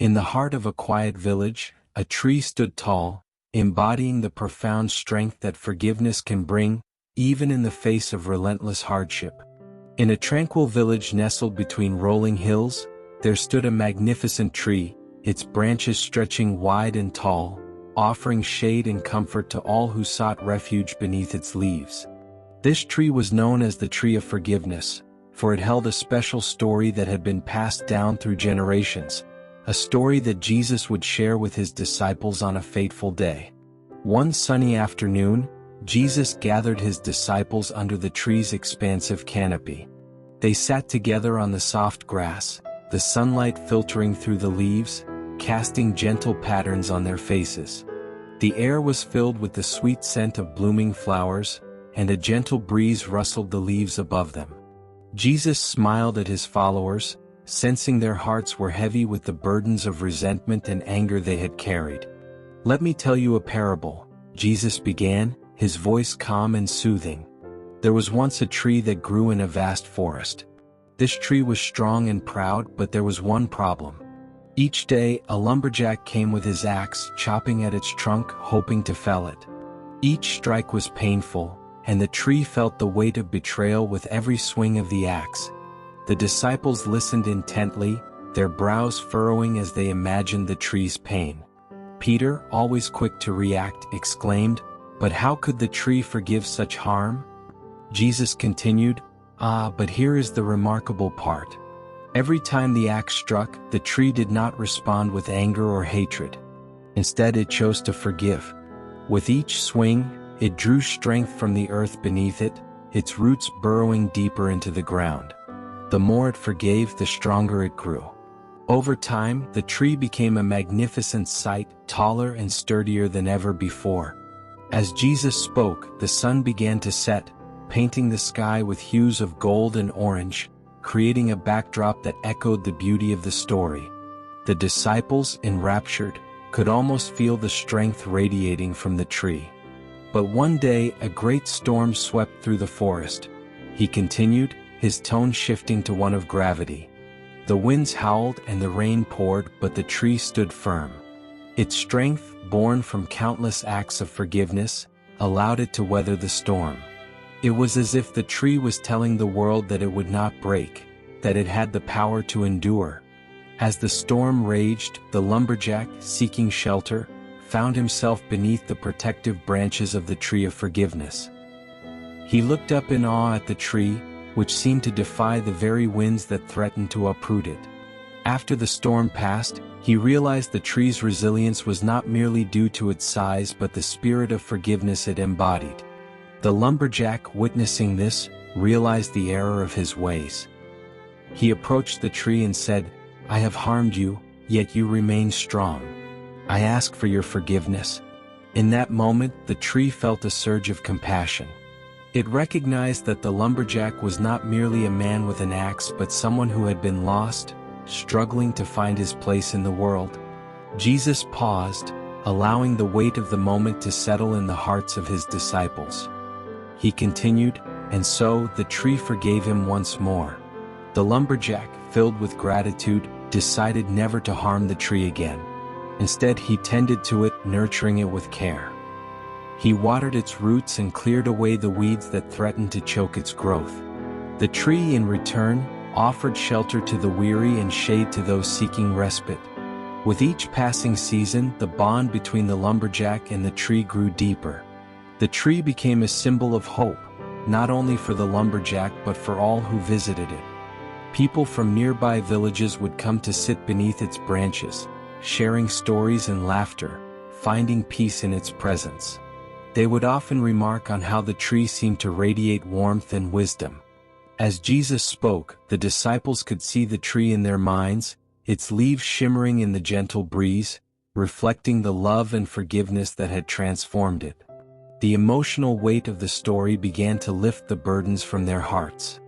In the heart of a quiet village, a tree stood tall, embodying the profound strength that forgiveness can bring, even in the face of relentless hardship. In a tranquil village nestled between rolling hills, there stood a magnificent tree, its branches stretching wide and tall, offering shade and comfort to all who sought refuge beneath its leaves. This tree was known as the Tree of Forgiveness, for it held a special story that had been passed down through generations, a story that Jesus would share with his disciples on a fateful day. One sunny afternoon, Jesus gathered his disciples under the tree's expansive canopy. They sat together on the soft grass, the sunlight filtering through the leaves, casting gentle patterns on their faces. The air was filled with the sweet scent of blooming flowers, and a gentle breeze rustled the leaves above them. Jesus smiled at his followers, sensing their hearts were heavy with the burdens of resentment and anger they had carried. "Let me tell you a parable," Jesus began, his voice calm and soothing. "There was once a tree that grew in a vast forest. This tree was strong and proud, but there was one problem. Each day, a lumberjack came with his axe, chopping at its trunk, hoping to fell it. Each strike was painful, and the tree felt the weight of betrayal with every swing of the axe. The disciples listened intently, their brows furrowing as they imagined the tree's pain. Peter, always quick to react, exclaimed, 'But how could the tree forgive such harm?' Jesus continued, 'But here is the remarkable part. Every time the axe struck, the tree did not respond with anger or hatred. Instead, it chose to forgive. With each swing, it drew strength from the earth beneath it, its roots burrowing deeper into the ground. The more it forgave, the stronger it grew. Over time, the tree became a magnificent sight, taller and sturdier than ever before. As Jesus spoke, the sun began to set, painting the sky with hues of gold and orange, creating a backdrop that echoed the beauty of the story. The disciples, enraptured, could almost feel the strength radiating from the tree. But one day, a great storm swept through the forest. He continued, his tone shifting to one of gravity. The winds howled and the rain poured, but the tree stood firm. Its strength, born from countless acts of forgiveness, allowed it to weather the storm. It was as if the tree was telling the world that it would not break, that it had the power to endure. As the storm raged, the lumberjack, seeking shelter, found himself beneath the protective branches of the Tree of Forgiveness. He looked up in awe at the tree, which seemed to defy the very winds that threatened to uproot it. After the storm passed, he realized the tree's resilience was not merely due to its size but the spirit of forgiveness it embodied. The lumberjack, witnessing this, realized the error of his ways. He approached the tree and said, "I have harmed you, yet you remain strong. I ask for your forgiveness." In that moment, the tree felt a surge of compassion. It recognized that the lumberjack was not merely a man with an axe but someone who had been lost, struggling to find his place in the world. Jesus paused, allowing the weight of the moment to settle in the hearts of his disciples. He continued, "And so the tree forgave him once more." The lumberjack, filled with gratitude, decided never to harm the tree again. Instead, he tended to it, nurturing it with care. He watered its roots and cleared away the weeds that threatened to choke its growth. The tree, in return, offered shelter to the weary and shade to those seeking respite. With each passing season, the bond between the lumberjack and the tree grew deeper. The tree became a symbol of hope, not only for the lumberjack but for all who visited it. People from nearby villages would come to sit beneath its branches, sharing stories and laughter, finding peace in its presence. They would often remark on how the tree seemed to radiate warmth and wisdom. As Jesus spoke, the disciples could see the tree in their minds, its leaves shimmering in the gentle breeze, reflecting the love and forgiveness that had transformed it. The emotional weight of the story began to lift the burdens from their hearts.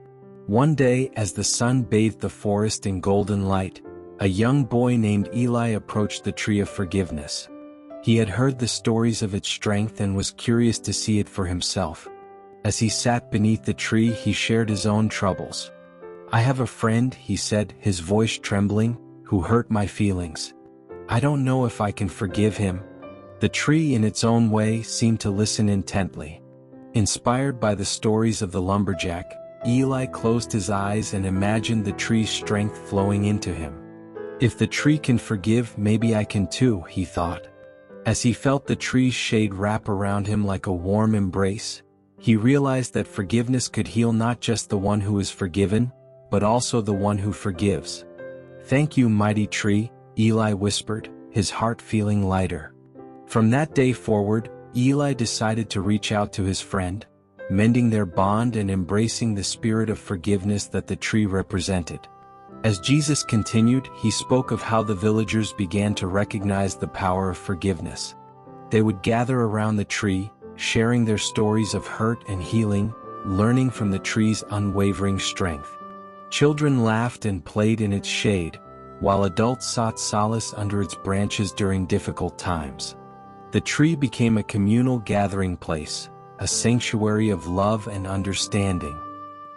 One day, as the sun bathed the forest in golden light, a young boy named Eli approached the Tree of Forgiveness. He had heard the stories of its strength and was curious to see it for himself. As he sat beneath the tree, he shared his own troubles. "I have a friend," he said, his voice trembling, "who hurt my feelings. I don't know if I can forgive him." The tree in its own way seemed to listen intently. Inspired by the stories of the lumberjack, Eli closed his eyes and imagined the tree's strength flowing into him. "If the tree can forgive, maybe I can too," he thought. As he felt the tree's shade wrap around him like a warm embrace, he realized that forgiveness could heal not just the one who is forgiven, but also the one who forgives. "Thank you, mighty tree," Eli whispered, his heart feeling lighter. From that day forward, Eli decided to reach out to his friend, mending their bond and embracing the spirit of forgiveness that the tree represented. As Jesus continued, he spoke of how the villagers began to recognize the power of forgiveness. They would gather around the tree, sharing their stories of hurt and healing, learning from the tree's unwavering strength. Children laughed and played in its shade, while adults sought solace under its branches during difficult times. The tree became a communal gathering place, a sanctuary of love and understanding.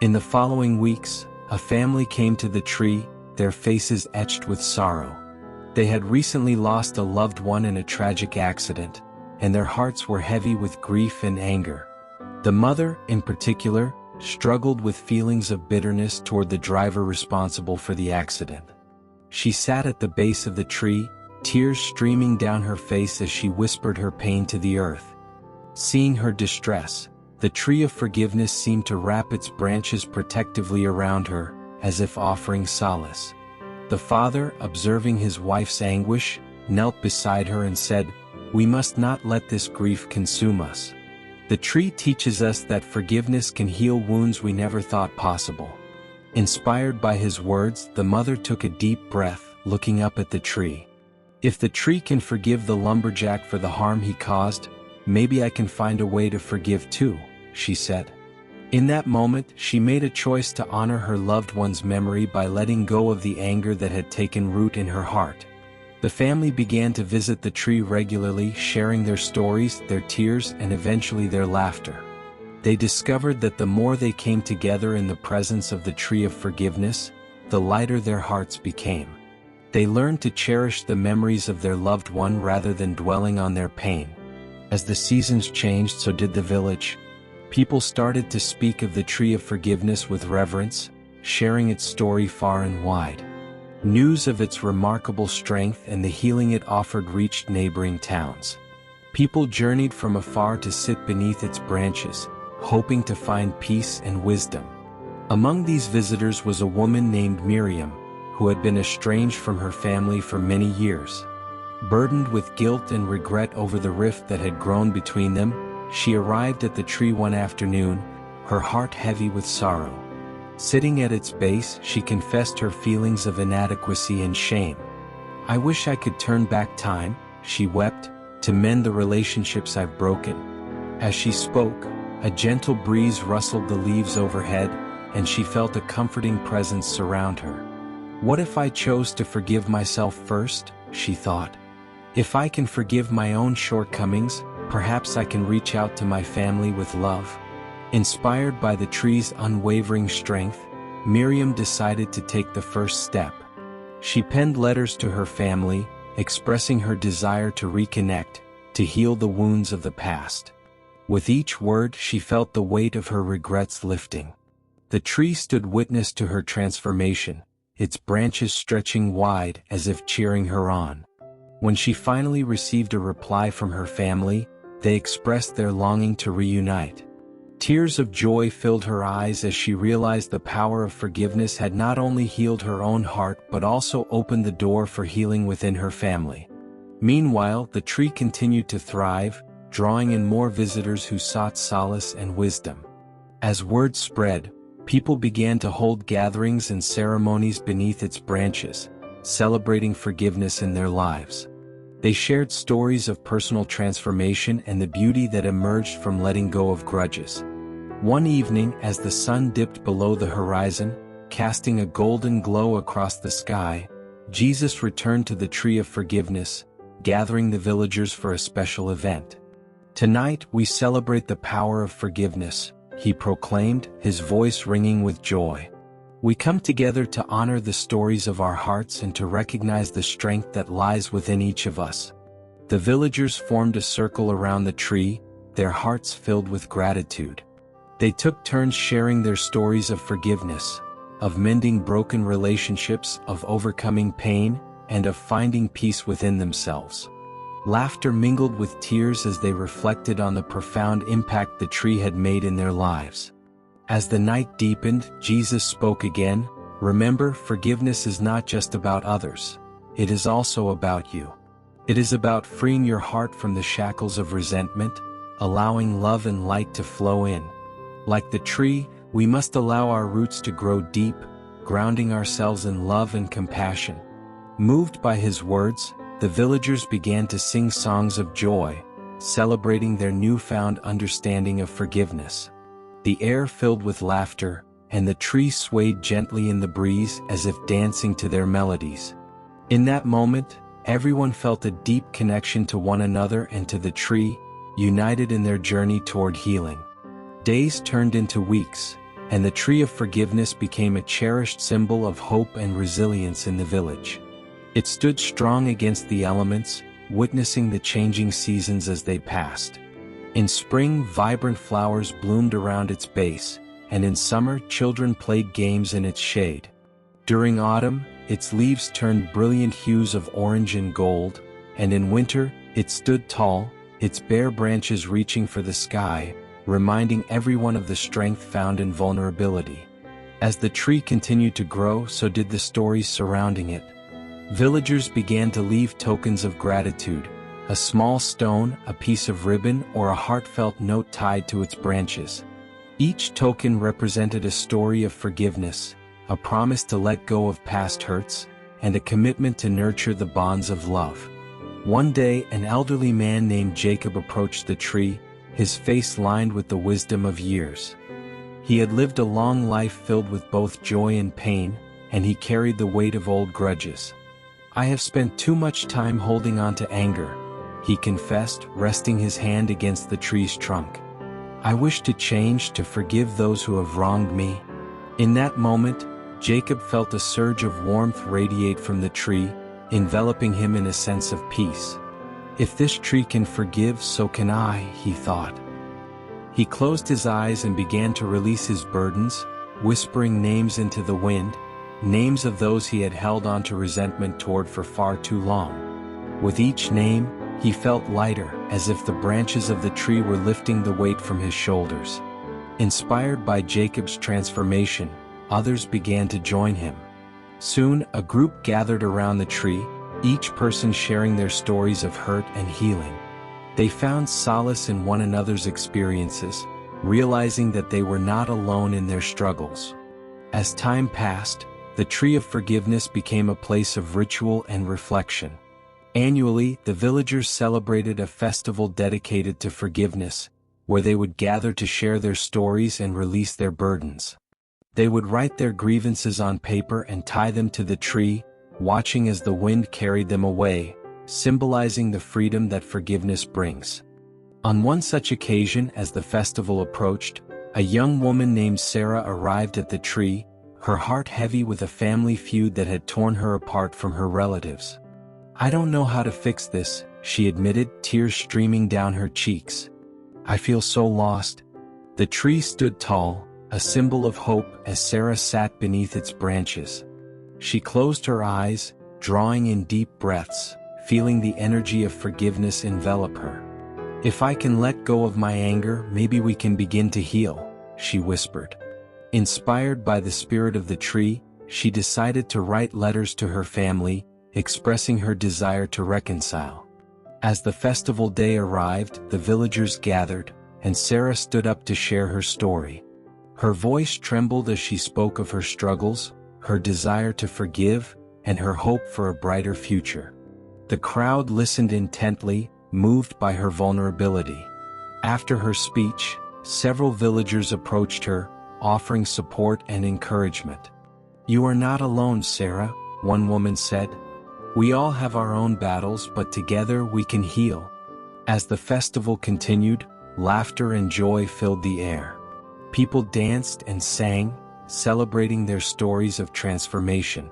In the following weeks, a family came to the tree, their faces etched with sorrow. They had recently lost a loved one in a tragic accident, and their hearts were heavy with grief and anger. The mother, in particular, struggled with feelings of bitterness toward the driver responsible for the accident. She sat at the base of the tree, tears streaming down her face as she whispered her pain to the earth. Seeing her distress, the tree of forgiveness seemed to wrap its branches protectively around her, as if offering solace. The father, observing his wife's anguish, knelt beside her and said, "We must not let this grief consume us." The tree teaches us that forgiveness can heal wounds we never thought possible. Inspired by his words, the mother took a deep breath, looking up at the tree. "If the tree can forgive the lumberjack for the harm he caused, maybe I can find a way to forgive too," she said. In that moment, she made a choice to honor her loved one's memory by letting go of the anger that had taken root in her heart. The family began to visit the tree regularly, sharing their stories, their tears, and eventually their laughter. They discovered that the more they came together in the presence of the tree of forgiveness, the lighter their hearts became. They learned to cherish the memories of their loved one rather than dwelling on their pain. As the seasons changed, so did the village. People started to speak of the tree of forgiveness with reverence, sharing its story far and wide. News of its remarkable strength and the healing it offered reached neighboring towns. People journeyed from afar to sit beneath its branches, hoping to find peace and wisdom. Among these visitors was a woman named Miriam, who had been estranged from her family for many years. Burdened with guilt and regret over the rift that had grown between them, she arrived at the tree one afternoon, her heart heavy with sorrow. Sitting at its base, she confessed her feelings of inadequacy and shame. "I wish I could turn back time," she wept, "to mend the relationships I've broken." As she spoke, a gentle breeze rustled the leaves overhead, and she felt a comforting presence surround her. "What if I chose to forgive myself first?" she thought. "If I can forgive my own shortcomings, perhaps I can reach out to my family with love." Inspired by the tree's unwavering strength, Miriam decided to take the first step. She penned letters to her family, expressing her desire to reconnect, to heal the wounds of the past. With each word, she felt the weight of her regrets lifting. The tree stood witness to her transformation, its branches stretching wide as if cheering her on. When she finally received a reply from her family, they expressed their longing to reunite. Tears of joy filled her eyes as she realized the power of forgiveness had not only healed her own heart but also opened the door for healing within her family. Meanwhile, the tree continued to thrive, drawing in more visitors who sought solace and wisdom. As word spread, people began to hold gatherings and ceremonies beneath its branches, celebrating forgiveness in their lives. They shared stories of personal transformation and the beauty that emerged from letting go of grudges. One evening, as the sun dipped below the horizon, casting a golden glow across the sky, Jesus returned to the tree of forgiveness, gathering the villagers for a special event. "Tonight we celebrate the power of forgiveness," he proclaimed, his voice ringing with joy. We come together to honor the stories of our hearts and to recognize the strength that lies within each of us. The villagers formed a circle around the tree, their hearts filled with gratitude. They took turns sharing their stories of forgiveness, of mending broken relationships, of overcoming pain, and of finding peace within themselves. Laughter mingled with tears as they reflected on the profound impact the tree had made in their lives. As the night deepened, Jesus spoke again, "Remember, forgiveness is not just about others. It is also about you. It is about freeing your heart from the shackles of resentment, allowing love and light to flow in. Like the tree, we must allow our roots to grow deep, grounding ourselves in love and compassion." Moved by his words, the villagers began to sing songs of joy, celebrating their newfound understanding of forgiveness. The air filled with laughter, and the tree swayed gently in the breeze as if dancing to their melodies. In that moment, everyone felt a deep connection to one another and to the tree, united in their journey toward healing. Days turned into weeks, and the tree of forgiveness became a cherished symbol of hope and resilience in the village. It stood strong against the elements, witnessing the changing seasons as they passed. In spring, vibrant flowers bloomed around its base, and in summer, children played games in its shade. During autumn, its leaves turned brilliant hues of orange and gold, and in winter, it stood tall, its bare branches reaching for the sky, reminding everyone of the strength found in vulnerability. As the tree continued to grow, so did the stories surrounding it. Villagers began to leave tokens of gratitude, a small stone, a piece of ribbon, or a heartfelt note tied to its branches. Each token represented a story of forgiveness, a promise to let go of past hurts, and a commitment to nurture the bonds of love. One day, an elderly man named Jacob approached the tree, his face lined with the wisdom of years. He had lived a long life filled with both joy and pain, and he carried the weight of old grudges. "I have spent too much time holding on to anger," he confessed, resting his hand against the tree's trunk. "I wish to change, to forgive those who have wronged me." In that moment, Jacob felt a surge of warmth radiate from the tree, enveloping him in a sense of peace. "If this tree can forgive, so can I," he thought. He closed his eyes and began to release his burdens, whispering names into the wind, names of those he had held on to resentment toward for far too long. With each name, he felt lighter, as if the branches of the tree were lifting the weight from his shoulders. Inspired by Jacob's transformation, others began to join him. Soon, a group gathered around the tree, each person sharing their stories of hurt and healing. They found solace in one another's experiences, realizing that they were not alone in their struggles. As time passed, the tree of forgiveness became a place of ritual and reflection. Annually, the villagers celebrated a festival dedicated to forgiveness, where they would gather to share their stories and release their burdens. They would write their grievances on paper and tie them to the tree, watching as the wind carried them away, symbolizing the freedom that forgiveness brings. On one such occasion, as the festival approached, a young woman named Sarah arrived at the tree, her heart heavy with a family feud that had torn her apart from her relatives. "I don't know how to fix this," she admitted, tears streaming down her cheeks. "I feel so lost." The tree stood tall, a symbol of hope, as Sarah sat beneath its branches. She closed her eyes, drawing in deep breaths, feeling the energy of forgiveness envelop her. "If I can let go of my anger, maybe we can begin to heal," she whispered. Inspired by the spirit of the tree, she decided to write letters to her family, expressing her desire to reconcile. As the festival day arrived, the villagers gathered, and Sarah stood up to share her story. Her voice trembled as she spoke of her struggles, her desire to forgive, and her hope for a brighter future. The crowd listened intently, moved by her vulnerability. After her speech, several villagers approached her, offering support and encouragement. "You are not alone, Sarah," one woman said. "We all have our own battles, but together we can heal." As the festival continued, laughter and joy filled the air. People danced and sang, celebrating their stories of transformation.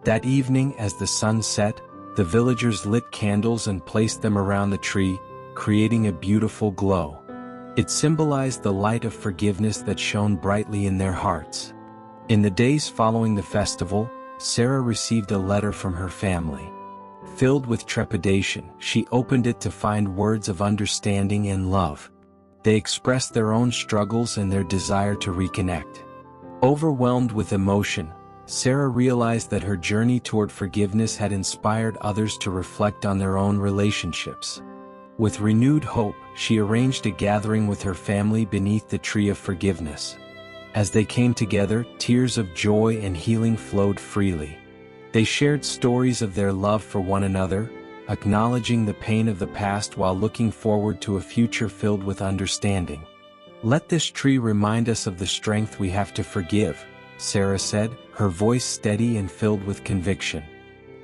That evening, as the sun set, the villagers lit candles and placed them around the tree, creating a beautiful glow. It symbolized the light of forgiveness that shone brightly in their hearts. In the days following the festival, Sarah received a letter from her family. Filled with trepidation, she opened it to find words of understanding and love. They expressed their own struggles and their desire to reconnect. Overwhelmed with emotion, Sarah realized that her journey toward forgiveness had inspired others to reflect on their own relationships. With renewed hope, she arranged a gathering with her family beneath the tree of forgiveness. As they came together, tears of joy and healing flowed freely. They shared stories of their love for one another, acknowledging the pain of the past while looking forward to a future filled with understanding. "Let this tree remind us of the strength we have to forgive," Sarah said, her voice steady and filled with conviction.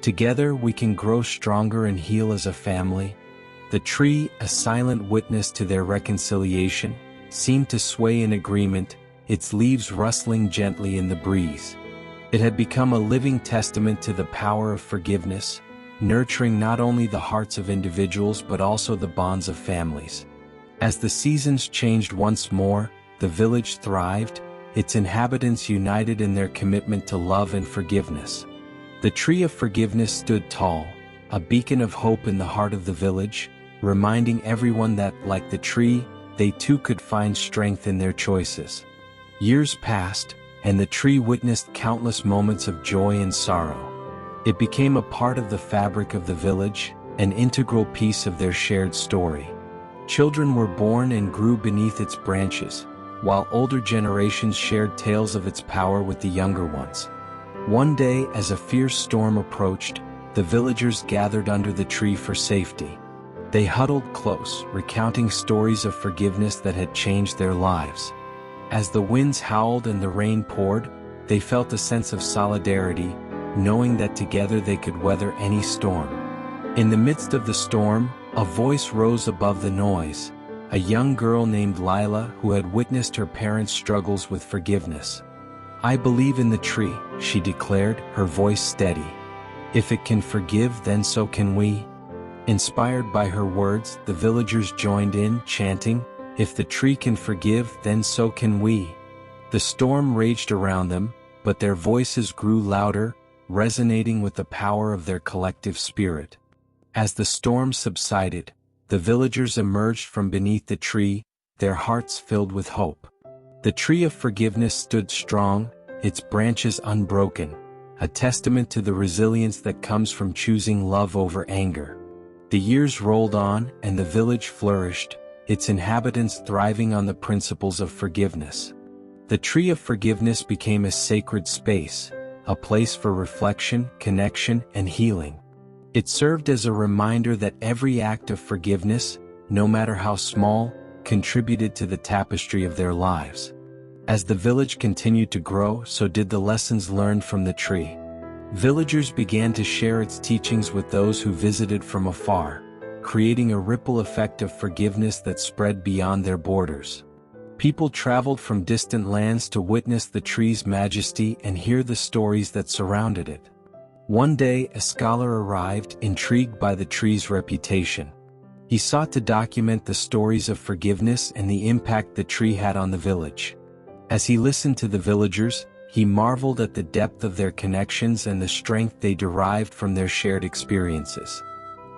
"Together we can grow stronger and heal as a family." The tree, a silent witness to their reconciliation, seemed to sway in agreement, its leaves rustling gently in the breeze. It had become a living testament to the power of forgiveness, nurturing not only the hearts of individuals but also the bonds of families. As the seasons changed once more, the village thrived, its inhabitants united in their commitment to love and forgiveness. The tree of forgiveness stood tall, a beacon of hope in the heart of the village, reminding everyone that, like the tree, they too could find strength in their choices. Years passed, and the tree witnessed countless moments of joy and sorrow. It became a part of the fabric of the village, an integral piece of their shared story. Children were born and grew beneath its branches, while older generations shared tales of its power with the younger ones. One day, as a fierce storm approached, the villagers gathered under the tree for safety. They huddled close, recounting stories of forgiveness that had changed their lives. As the winds howled and the rain poured, they felt a sense of solidarity, knowing that together they could weather any storm. In the midst of the storm, a voice rose above the noise, a young girl named Lila who had witnessed her parents' struggles with forgiveness. "I believe in the tree," she declared, her voice steady. "If it can forgive, then so can we." Inspired by her words, the villagers joined in, chanting, "If the tree can forgive, then so can we." The storm raged around them, but their voices grew louder, resonating with the power of their collective spirit. As the storm subsided, the villagers emerged from beneath the tree, their hearts filled with hope. The tree of forgiveness stood strong, its branches unbroken, a testament to the resilience that comes from choosing love over anger. The years rolled on, and the village flourished, its inhabitants thriving on the principles of forgiveness. The tree of forgiveness became a sacred space, a place for reflection, connection, and healing. It served as a reminder that every act of forgiveness, no matter how small, contributed to the tapestry of their lives. As the village continued to grow, so did the lessons learned from the tree. Villagers began to share its teachings with those who visited from afar, creating a ripple effect of forgiveness that spread beyond their borders. People traveled from distant lands to witness the tree's majesty and hear the stories that surrounded it. One day, a scholar arrived, intrigued by the tree's reputation. He sought to document the stories of forgiveness and the impact the tree had on the village. As he listened to the villagers, he marveled at the depth of their connections and the strength they derived from their shared experiences.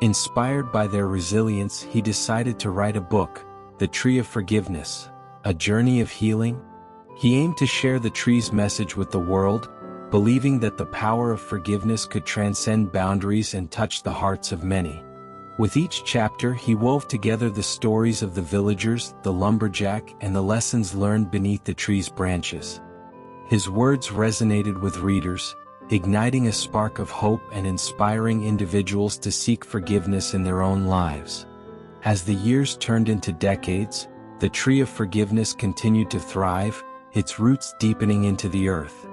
Inspired by their resilience, he decided to write a book, The Tree of Forgiveness, a journey of healing. He aimed to share the tree's message with the world, believing that the power of forgiveness could transcend boundaries and touch the hearts of many. With each chapter, he wove together the stories of the villagers, the lumberjack, and the lessons learned beneath the tree's branches. His words resonated with readers, igniting a spark of hope and inspiring individuals to seek forgiveness in their own lives. As the years turned into decades, the tree of forgiveness continued to thrive, its roots deepening into the earth.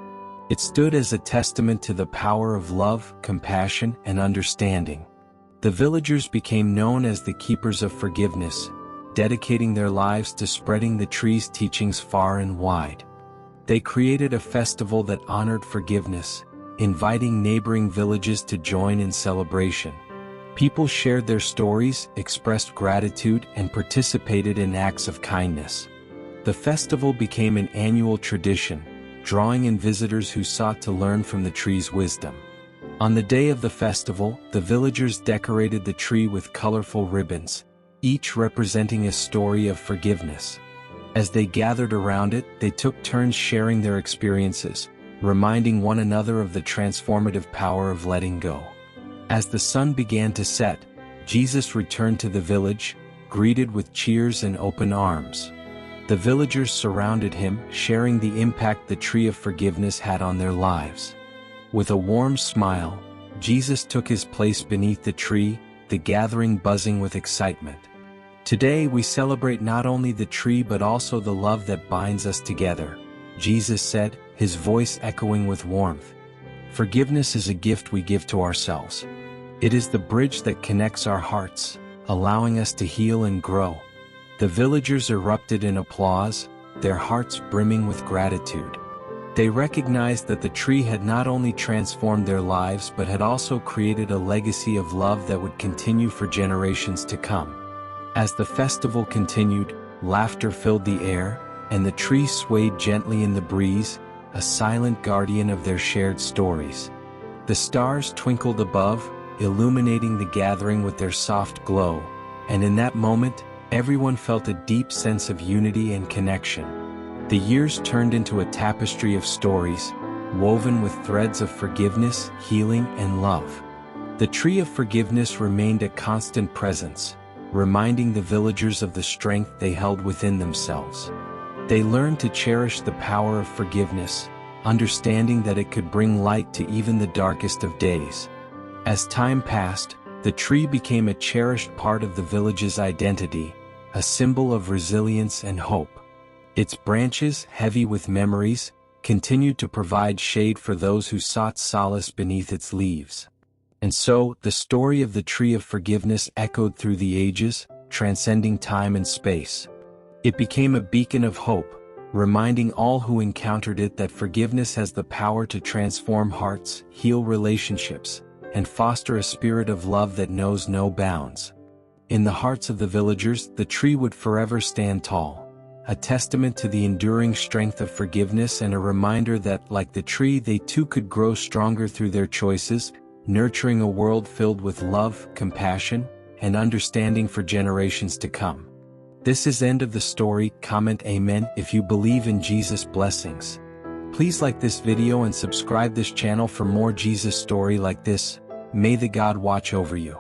It stood as a testament to the power of love, compassion, and understanding. The villagers became known as the keepers of forgiveness, dedicating their lives to spreading the tree's teachings far and wide. They created a festival that honored forgiveness, inviting neighboring villages to join in celebration. People shared their stories, expressed gratitude, and participated in acts of kindness. The festival became an annual tradition, drawing in visitors who sought to learn from the tree's wisdom. On the day of the festival, the villagers decorated the tree with colorful ribbons, each representing a story of forgiveness. As they gathered around it, they took turns sharing their experiences, reminding one another of the transformative power of letting go. As the sun began to set, Jesus returned to the village, greeted with cheers and open arms. The villagers surrounded him, sharing the impact the tree of forgiveness had on their lives. With a warm smile, Jesus took his place beneath the tree, the gathering buzzing with excitement. Today we celebrate not only the tree but also the love that binds us together, Jesus said, his voice echoing with warmth. Forgiveness is a gift we give to ourselves. It is the bridge that connects our hearts, allowing us to heal and grow. The villagers erupted in applause, their hearts brimming with gratitude. They recognized that the tree had not only transformed their lives but had also created a legacy of love that would continue for generations to come. As the festival continued, laughter filled the air, and the tree swayed gently in the breeze, a silent guardian of their shared stories. The stars twinkled above, illuminating the gathering with their soft glow, and in that moment, everyone felt a deep sense of unity and connection. The years turned into a tapestry of stories, woven with threads of forgiveness, healing, and love. The tree of forgiveness remained a constant presence, reminding the villagers of the strength they held within themselves. They learned to cherish the power of forgiveness, understanding that it could bring light to even the darkest of days. As time passed, the tree became a cherished part of the village's identity, a symbol of resilience and hope. Its branches, heavy with memories, continued to provide shade for those who sought solace beneath its leaves. And so, the story of the tree of forgiveness echoed through the ages, transcending time and space. It became a beacon of hope, reminding all who encountered it that forgiveness has the power to transform hearts, heal relationships, and foster a spirit of love that knows no bounds. In the hearts of the villagers, the tree would forever stand tall, a testament to the enduring strength of forgiveness and a reminder that, like the tree, they too could grow stronger through their choices, nurturing a world filled with love, compassion, and understanding for generations to come. This is end of the story. Comment amen if you believe in Jesus' blessings. Please like this video and subscribe this channel for more Jesus story like this. May the God watch over you.